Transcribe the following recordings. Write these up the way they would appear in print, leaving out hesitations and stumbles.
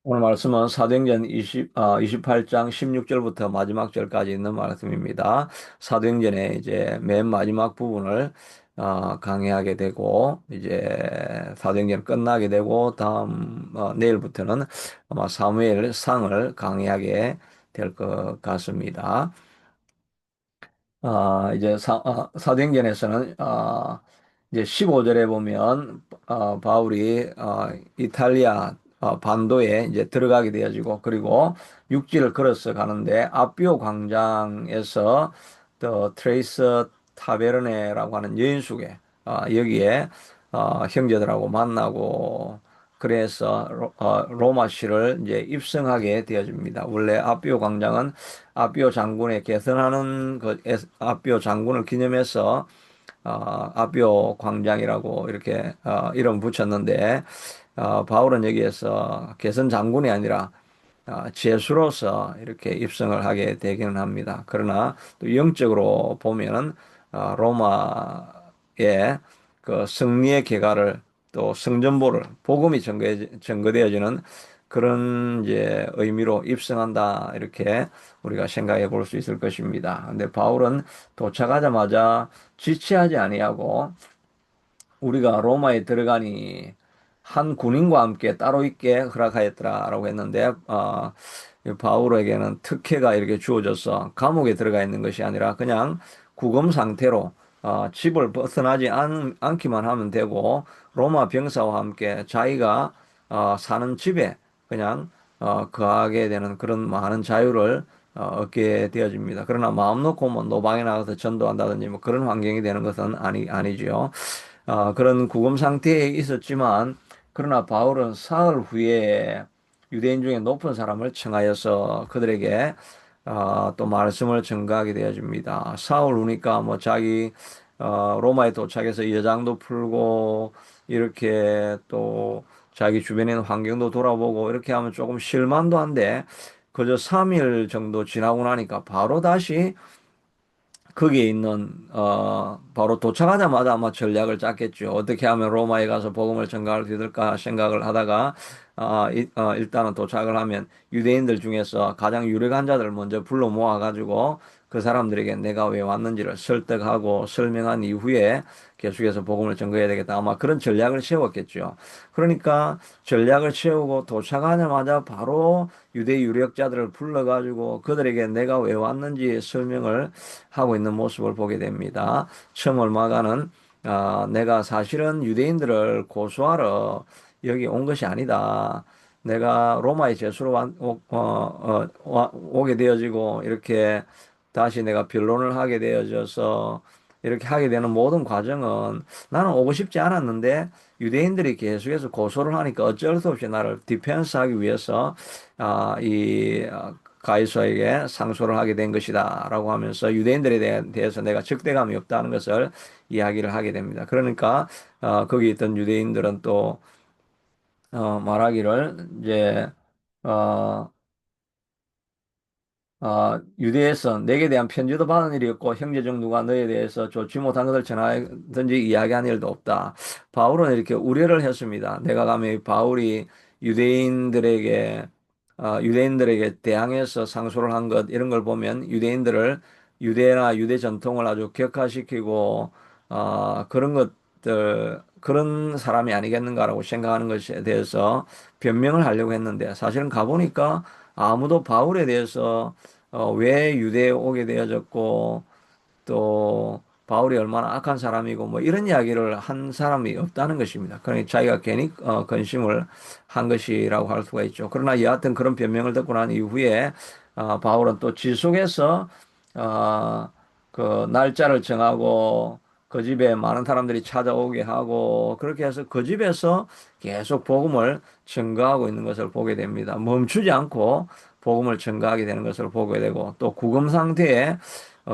오늘 말씀은 사도행전 28장 16절부터 마지막 절까지 있는 말씀입니다. 사도행전의 이제 맨 마지막 부분을 강의하게 되고, 이제 사도행전 끝나게 되고, 내일부터는 아마 사무엘 상을 강의하게 될 것 같습니다. 이제 사도행전에서는 이제 15절에 보면 바울이 이탈리아 반도에 이제 들어가게 되어지고, 그리고 육지를 걸어서 가는데 아비오 광장에서 또 트레이스 타베르네라고 하는 여인숙에 여기에 형제들하고 만나고, 그래서 로마시를 이제 입성하게 되어집니다. 원래 아비오 광장은 아비오 장군의 개선하는 아비오 장군을 기념해서 아비오 광장이라고 이렇게 이름 붙였는데, 바울은 여기에서 개선 장군이 아니라 죄수로서 이렇게 입성을 하게 되기는 합니다. 그러나 또 영적으로 보면은 로마의 그 승리의 계가를, 또 성전보를, 복음이 증거되어지는 그런 이제 의미로 입성한다, 이렇게 우리가 생각해 볼 수 있을 것입니다. 근데 바울은 도착하자마자 지체하지 아니하고, 우리가 로마에 들어가니 한 군인과 함께 따로 있게 허락하였더라라고 했는데, 바울에게는 특혜가 이렇게 주어져서 감옥에 들어가 있는 것이 아니라 그냥 구금 상태로 집을 벗어나지 않기만 하면 되고, 로마 병사와 함께 자기가 사는 집에 그냥 거하게 되는 그런 많은 자유를 얻게 되어집니다. 그러나 마음 놓고 뭐 노방에 나가서 전도한다든지 뭐 그런 환경이 되는 것은 아니지요. 그런 구금 상태에 있었지만, 그러나 바울은 사흘 후에 유대인 중에 높은 사람을 청하여서 그들에게 또 말씀을 전가하게 되어집니다. 사흘 후니까 뭐 자기 로마에 도착해서 여장도 풀고, 이렇게 또 자기 주변에 있는 환경도 돌아보고 이렇게 하면 조금 실만도 한데, 그저 3일 정도 지나고 나니까 바로 다시 거기에 있는 바로 도착하자마자 아마 전략을 짰겠죠. 어떻게 하면 로마에 가서 복음을 전가할 수 있을까 생각을 하다가 일단은 도착을 하면 유대인들 중에서 가장 유력한 자들을 먼저 불러 모아 가지고 그 사람들에게 내가 왜 왔는지를 설득하고 설명한 이후에 계속해서 복음을 전거해야 되겠다, 아마 그런 전략을 세웠겠죠. 그러니까 전략을 세우고 도착하자마자 바로 유대 유력자들을 불러가지고 그들에게 내가 왜 왔는지 설명을 하고 있는 모습을 보게 됩니다. 처음 얼마가는 내가 사실은 유대인들을 고소하러 여기 온 것이 아니다. 내가 로마의 죄수로 오게 되어지고, 이렇게 다시 내가 변론을 하게 되어져서 이렇게 하게 되는 모든 과정은, 나는 오고 싶지 않았는데 유대인들이 계속해서 고소를 하니까 어쩔 수 없이 나를 디펜스하기 위해서 이 가이사에게 상소를 하게 된 것이다라고 하면서 유대인들에 대해서 내가 적대감이 없다는 것을 이야기를 하게 됩니다. 그러니까 거기 있던 유대인들은 또 말하기를 이제 어, 유대에서 내게 대한 편지도 받은 일이 없고 형제 중 누가 너에 대해서 좋지 못한 것을 전하든지 이야기한 일도 없다. 바울은 이렇게 우려를 했습니다. 내가 감히 바울이 유대인들에게 유대인들에게 대항해서 상소를 한 것, 이런 걸 보면 유대인들을, 유대나 유대 전통을 아주 격화시키고 그런 것들, 그런 사람이 아니겠는가라고 생각하는 것에 대해서 변명을 하려고 했는데, 사실은 가보니까 아무도 바울에 대해서 왜 유대에 오게 되어졌고, 또 바울이 얼마나 악한 사람이고 뭐 이런 이야기를 한 사람이 없다는 것입니다. 그러니 자기가 괜히 근심을 한 것이라고 할 수가 있죠. 그러나 여하튼 그런 변명을 듣고 난 이후에 바울은 또 지속해서 어, 그 날짜를 정하고 그 집에 많은 사람들이 찾아오게 하고, 그렇게 해서 그 집에서 계속 복음을 증거하고 있는 것을 보게 됩니다. 멈추지 않고 복음을 증거하게 되는 것을 보게 되고, 또 구금 상태에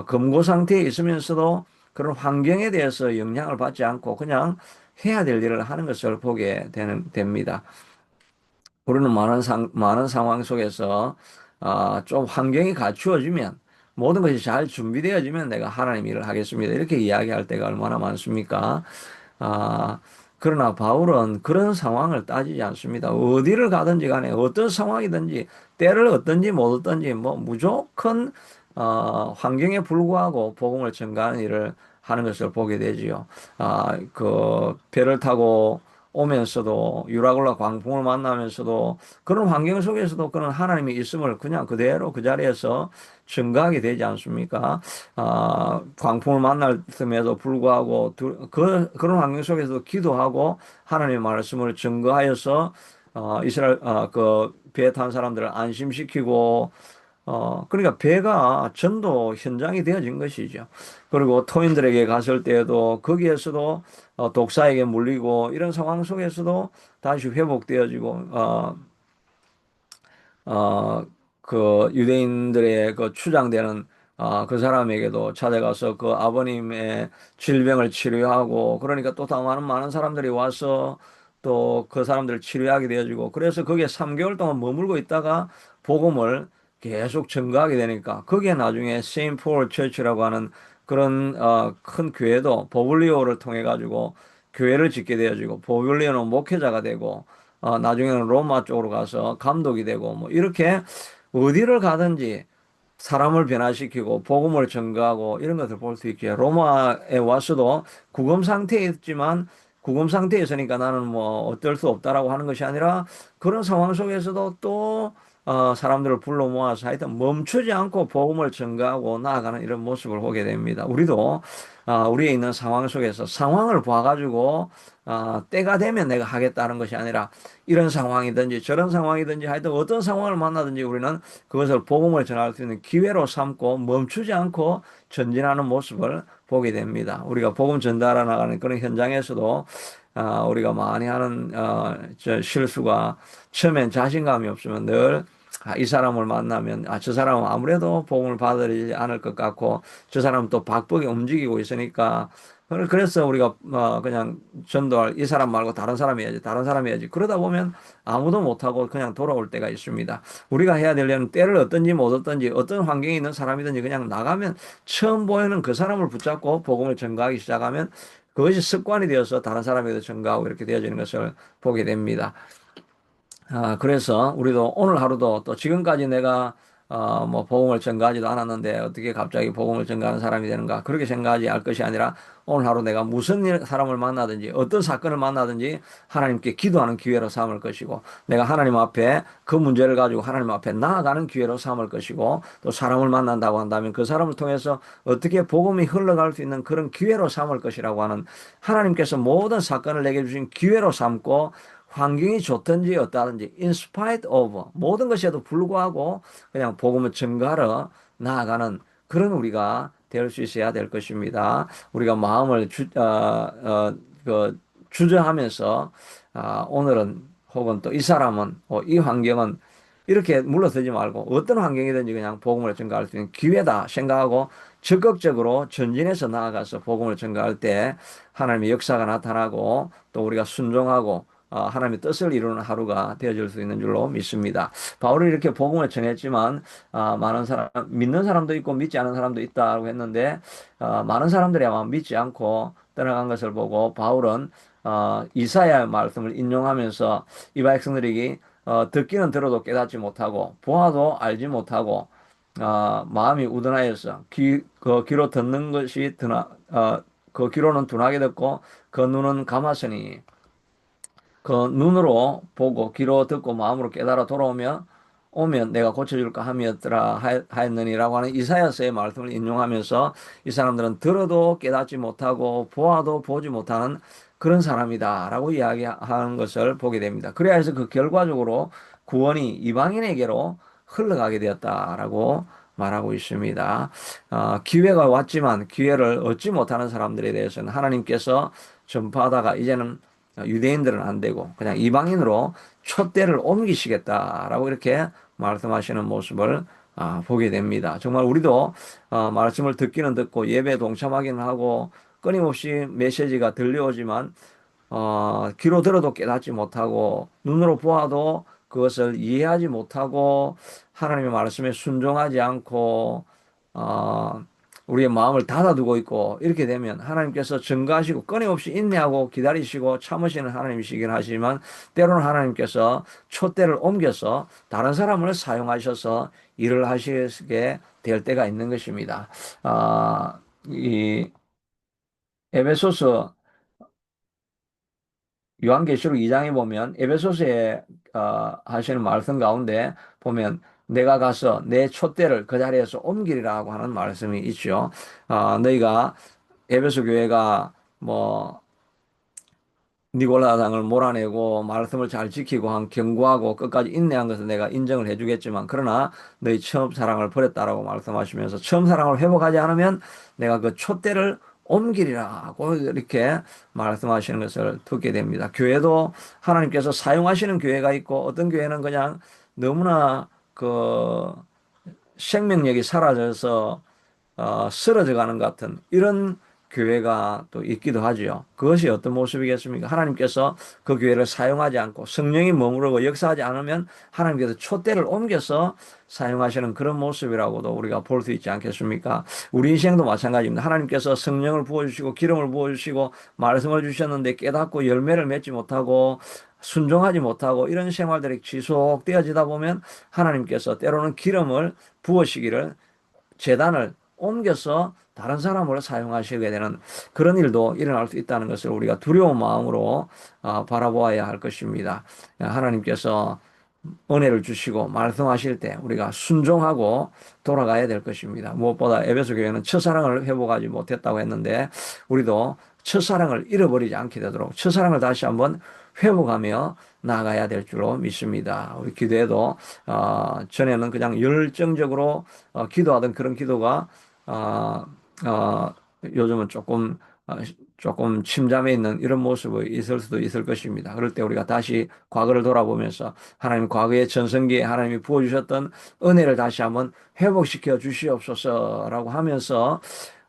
금고 상태에 있으면서도 그런 환경에 대해서 영향을 받지 않고 그냥 해야 될 일을 하는 것을 보게 됩니다. 우리는 많은 상황 속에서 좀 환경이 갖추어지면, 모든 것이 잘 준비되어지면 내가 하나님 일을 하겠습니다, 이렇게 이야기할 때가 얼마나 많습니까? 아, 그러나 바울은 그런 상황을 따지지 않습니다. 어디를 가든지 간에 어떤 상황이든지 때를 얻든지 못 얻든지 뭐 무조건 환경에 불구하고 복음을 전가하는 일을 하는 것을 보게 되지요. 그 배를 타고 오면서도 유라굴라 광풍을 만나면서도 그런 환경 속에서도 그런 하나님의 있음을 그냥 그대로 그 자리에서 증거하게 되지 않습니까? 광풍을 만날 틈에도 불구하고 그런 환경 속에서도 기도하고 하나님의 말씀을 증거하여서 이스라엘 그 배에 탄 사람들을 안심시키고 그러니까 배가 전도 현장이 되어진 것이죠. 그리고 토인들에게 갔을 때에도 거기에서도 독사에게 물리고 이런 상황 속에서도 다시 회복되어지고 어, 그 유대인들의 그 추장되는 그 사람에게도 찾아가서 그 아버님의 질병을 치료하고 그러니까 또 더 많은 사람들이 와서 또 그 사람들을 치료하게 되어지고 그래서 거기에 3개월 동안 머물고 있다가 복음을 계속 증거하게 되니까 거기에 나중에 세인트 폴 처치라고 하는 그런 큰 교회도 보블리오를 통해 가지고 교회를 짓게 되어지고 보블리오는 목회자가 되고 나중에는 로마 쪽으로 가서 감독이 되고 뭐 이렇게 어디를 가든지 사람을 변화시키고 복음을 전가하고 이런 것을 볼 수 있기에 로마에 와서도 구금 상태에 있지만 구금 상태에 있으니까 나는 뭐 어쩔 수 없다라고 하는 것이 아니라 그런 상황 속에서도 또 사람들을 불러 모아서 하여튼 멈추지 않고 복음을 전가하고 나아가는 이런 모습을 보게 됩니다. 우리도 우리의 있는 상황 속에서 상황을 봐가지고 때가 되면 내가 하겠다는 것이 아니라 이런 상황이든지 저런 상황이든지 하여튼 어떤 상황을 만나든지 우리는 그것을 복음을 전할 수 있는 기회로 삼고 멈추지 않고 전진하는 모습을 보게 됩니다. 우리가 복음 전달해 나가는 그런 현장에서도 우리가 많이 하는 저 실수가 처음엔 자신감이 없으면 늘 이 사람을 만나면 저 사람은 아무래도 복음을 받으지 않을 것 같고 저 사람은 또 바쁘게 움직이고 있으니까 그래서 우리가 그냥 전도할 이 사람 말고 다른 사람 해야지 다른 사람 해야지 그러다 보면 아무도 못하고 그냥 돌아올 때가 있습니다. 우리가 해야 되려는 때를 얻든지 못 얻든지 어떤 환경에 있는 사람이든지 그냥 나가면 처음 보이는 그 사람을 붙잡고 복음을 전가하기 시작하면 그것이 습관이 되어서 다른 사람에게도 전가하고 이렇게 되어지는 것을 보게 됩니다. 그래서 우리도 오늘 하루도 또 지금까지 내가 뭐 복음을 전가하지도 않았는데 어떻게 갑자기 복음을 전가하는 사람이 되는가 그렇게 생각하지 할 것이 아니라 오늘 하루 내가 무슨 사람을 만나든지 어떤 사건을 만나든지 하나님께 기도하는 기회로 삼을 것이고 내가 하나님 앞에 그 문제를 가지고 하나님 앞에 나아가는 기회로 삼을 것이고 또 사람을 만난다고 한다면 그 사람을 통해서 어떻게 복음이 흘러갈 수 있는 그런 기회로 삼을 것이라고 하는 하나님께서 모든 사건을 내게 주신 기회로 삼고 환경이 좋든지 어떠든지 in spite of 모든 것에도 불구하고 그냥 복음을 전가하러 나아가는 그런 우리가 될 수 있어야 될 것입니다. 우리가 마음을 주저하면서 오늘은 혹은 또 이 사람은 이 환경은 이렇게 물러서지 말고 어떤 환경이든지 그냥 복음을 전가할 수 있는 기회다 생각하고 적극적으로 전진해서 나아가서 복음을 전가할 때 하나님의 역사가 나타나고 또 우리가 순종하고 하나님의 뜻을 이루는 하루가 되어질 수 있는 줄로 믿습니다. 바울이 이렇게 복음을 전했지만 많은 사람 믿는 사람도 있고 믿지 않은 사람도 있다고 했는데 많은 사람들이 아마 믿지 않고 떠나간 것을 보고 바울은 이사야의 말씀을 인용하면서 이 백성들에게 듣기는 들어도 깨닫지 못하고 보아도 알지 못하고 마음이 우둔하여서 그 귀로 듣는 것이 그 귀로는 둔하게 듣고 그 눈은 감았으니 그 눈으로 보고 귀로 듣고 마음으로 깨달아 돌아오면 오면 내가 고쳐줄까 함이었더라 하였느니라고 하는 이사야서의 말씀을 인용하면서 이 사람들은 들어도 깨닫지 못하고 보아도 보지 못하는 그런 사람이다라고 이야기하는 것을 보게 됩니다. 그래야 해서 그 결과적으로 구원이 이방인에게로 흘러가게 되었다라고 말하고 있습니다. 기회가 왔지만 기회를 얻지 못하는 사람들에 대해서는 하나님께서 전파하다가 이제는 유대인들은 안 되고 그냥 이방인으로 촛대를 옮기시겠다라고 이렇게 말씀하시는 모습을 보게 됩니다. 정말 우리도 말씀을 듣기는 듣고 예배에 동참하기는 하고 끊임없이 메시지가 들려오지만 귀로 들어도 깨닫지 못하고 눈으로 보아도 그것을 이해하지 못하고 하나님의 말씀에 순종하지 않고 어, 우리의 마음을 닫아두고 있고 이렇게 되면 하나님께서 증거하시고 끊임없이 인내하고 기다리시고 참으시는 하나님이시긴 하지만 때로는 하나님께서 촛대를 옮겨서 다른 사람을 사용하셔서 일을 하시게 될 때가 있는 것입니다. 이 에베소서 요한계시록 2장에 보면 에베소서에 하시는 말씀 가운데 보면 내가 가서 내 촛대를 그 자리에서 옮기리라고 하는 말씀이 있죠. 너희가 에베소 교회가 뭐 니골라당을 몰아내고 말씀을 잘 지키고 한 견고하고 끝까지 인내한 것을 내가 인정을 해주겠지만 그러나 너희 처음 사랑을 버렸다라고 말씀하시면서 처음 사랑을 회복하지 않으면 내가 그 촛대를 옮기리라고 이렇게 말씀하시는 것을 듣게 됩니다. 교회도 하나님께서 사용하시는 교회가 있고 어떤 교회는 그냥 너무나 그 생명력이 사라져서 쓰러져 가는 것 같은 이런 교회가 또 있기도 하지요. 그것이 어떤 모습이겠습니까? 하나님께서 그 교회를 사용하지 않고 성령이 머무르고 역사하지 않으면 하나님께서 촛대를 옮겨서 사용하시는 그런 모습이라고도 우리가 볼 수 있지 않겠습니까? 우리 인생도 마찬가지입니다. 하나님께서 성령을 부어주시고 기름을 부어주시고 말씀을 주셨는데 깨닫고 열매를 맺지 못하고 순종하지 못하고 이런 생활들이 지속되어지다 보면 하나님께서 때로는 기름을 부으시기를 재단을 옮겨서 다른 사람으로 사용하시게 되는 그런 일도 일어날 수 있다는 것을 우리가 두려운 마음으로 바라보아야 할 것입니다. 하나님께서 은혜를 주시고 말씀하실 때 우리가 순종하고 돌아가야 될 것입니다. 무엇보다 에베소 교회는 첫사랑을 회복하지 못했다고 했는데 우리도 첫사랑을 잃어버리지 않게 되도록 첫사랑을 다시 한번 회복하며 나아가야 될 줄로 믿습니다. 우리 기도에도 전에는 그냥 열정적으로 기도하던 그런 기도가 어, 요즘은 조금 침잠해 있는 이런 모습이 있을 수도 있을 것입니다. 그럴 때 우리가 다시 과거를 돌아보면서 하나님 과거의 전성기에 하나님이 부어주셨던 은혜를 다시 한번 회복시켜 주시옵소서라고 하면서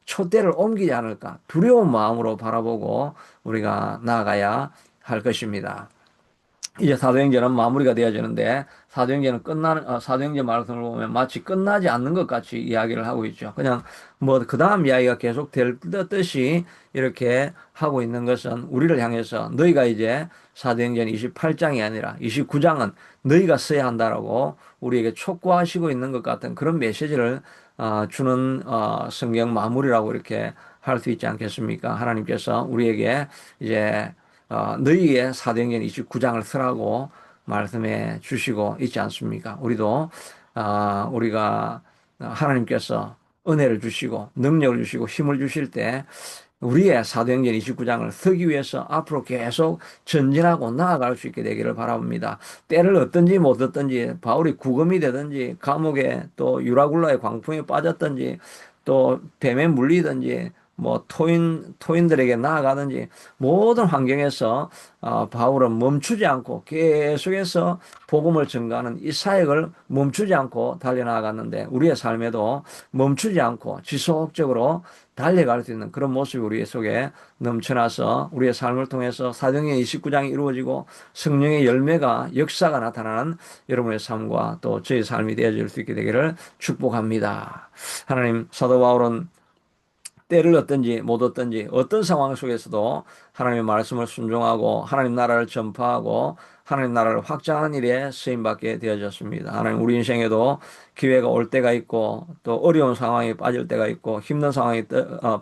촛대를 옮기지 않을까 두려운 마음으로 바라보고 우리가 나아가야 할 것입니다. 이제 사도행전은 마무리가 되어지는데 사도행전 말씀을 보면 마치 끝나지 않는 것 같이 이야기를 하고 있죠. 그냥 뭐 그 다음 이야기가 계속 될 듯이 이렇게 하고 있는 것은 우리를 향해서 너희가 이제 사도행전 28장이 아니라 29장은 너희가 써야 한다라고 우리에게 촉구하시고 있는 것 같은 그런 메시지를 주는 성경 마무리라고 이렇게 할 수 있지 않겠습니까? 하나님께서 우리에게 이제 너희의 사도행전 29장을 쓰라고 말씀해 주시고 있지 않습니까? 우리도 우리가 하나님께서 은혜를 주시고 능력을 주시고 힘을 주실 때 우리의 사도행전 29장을 쓰기 위해서 앞으로 계속 전진하고 나아갈 수 있게 되기를 바랍니다. 때를 얻든지 못 얻든지 바울이 구금이 되든지 감옥에 또 유라굴라의 광풍에 빠졌든지 또 뱀에 물리든지 뭐 토인들에게 나아가든지 모든 환경에서 바울은 멈추지 않고 계속해서 복음을 전가하는 이 사역을 멈추지 않고 달려나갔는데 우리의 삶에도 멈추지 않고 지속적으로 달려갈 수 있는 그런 모습이 우리 속에 넘쳐나서 우리의 삶을 통해서 사도행전 29장이 이루어지고 성령의 열매가 역사가 나타나는 여러분의 삶과 또 저희 삶이 되어질 수 있게 되기를 축복합니다. 하나님 사도 바울은 때를 얻든지 못 얻든지 어떤 상황 속에서도 하나님의 말씀을 순종하고 하나님 나라를 전파하고 하나님 나라를 확장하는 일에 쓰임받게 되어졌습니다. 하나님 우리 인생에도 기회가 올 때가 있고 또 어려운 상황에 빠질 때가 있고 힘든 상황에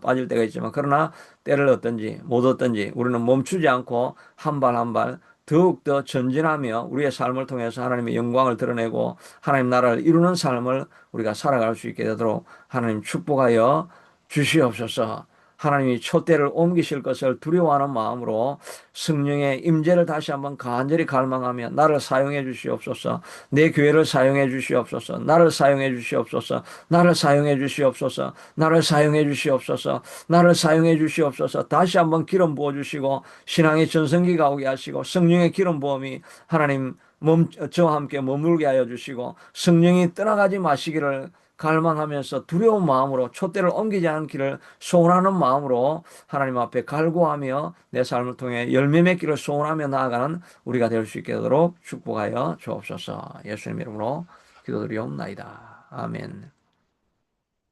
빠질 때가 있지만 그러나 때를 얻든지 못 얻든지 우리는 멈추지 않고 한 발 한 발 더욱더 전진하며 우리의 삶을 통해서 하나님의 영광을 드러내고 하나님 나라를 이루는 삶을 우리가 살아갈 수 있게 되도록 하나님 축복하여 주시옵소서. 하나님이 촛대를 옮기실 것을 두려워하는 마음으로 성령의 임재를 다시 한번 간절히 갈망하며 나를 사용해 주시옵소서. 내 교회를 사용해 주시옵소서. 나를 사용해 주시옵소서. 나를 사용해 주시옵소서. 나를 사용해 주시옵소서. 나를 사용해 주시옵소서. 다시 한번 기름 부어 주시고 신앙의 전성기가 오게 하시고 성령의 기름 부음이 하나님 저와 함께 머물게 하여 주시고 성령이 떠나가지 마시기를 갈망하면서 두려운 마음으로 촛대를 옮기지 않기를 소원하는 마음으로 하나님 앞에 갈구하며 내 삶을 통해 열매 맺기를 소원하며 나아가는 우리가 될 수 있게 되도록 축복하여 주옵소서. 예수님 이름으로 기도드리옵나이다. 아멘.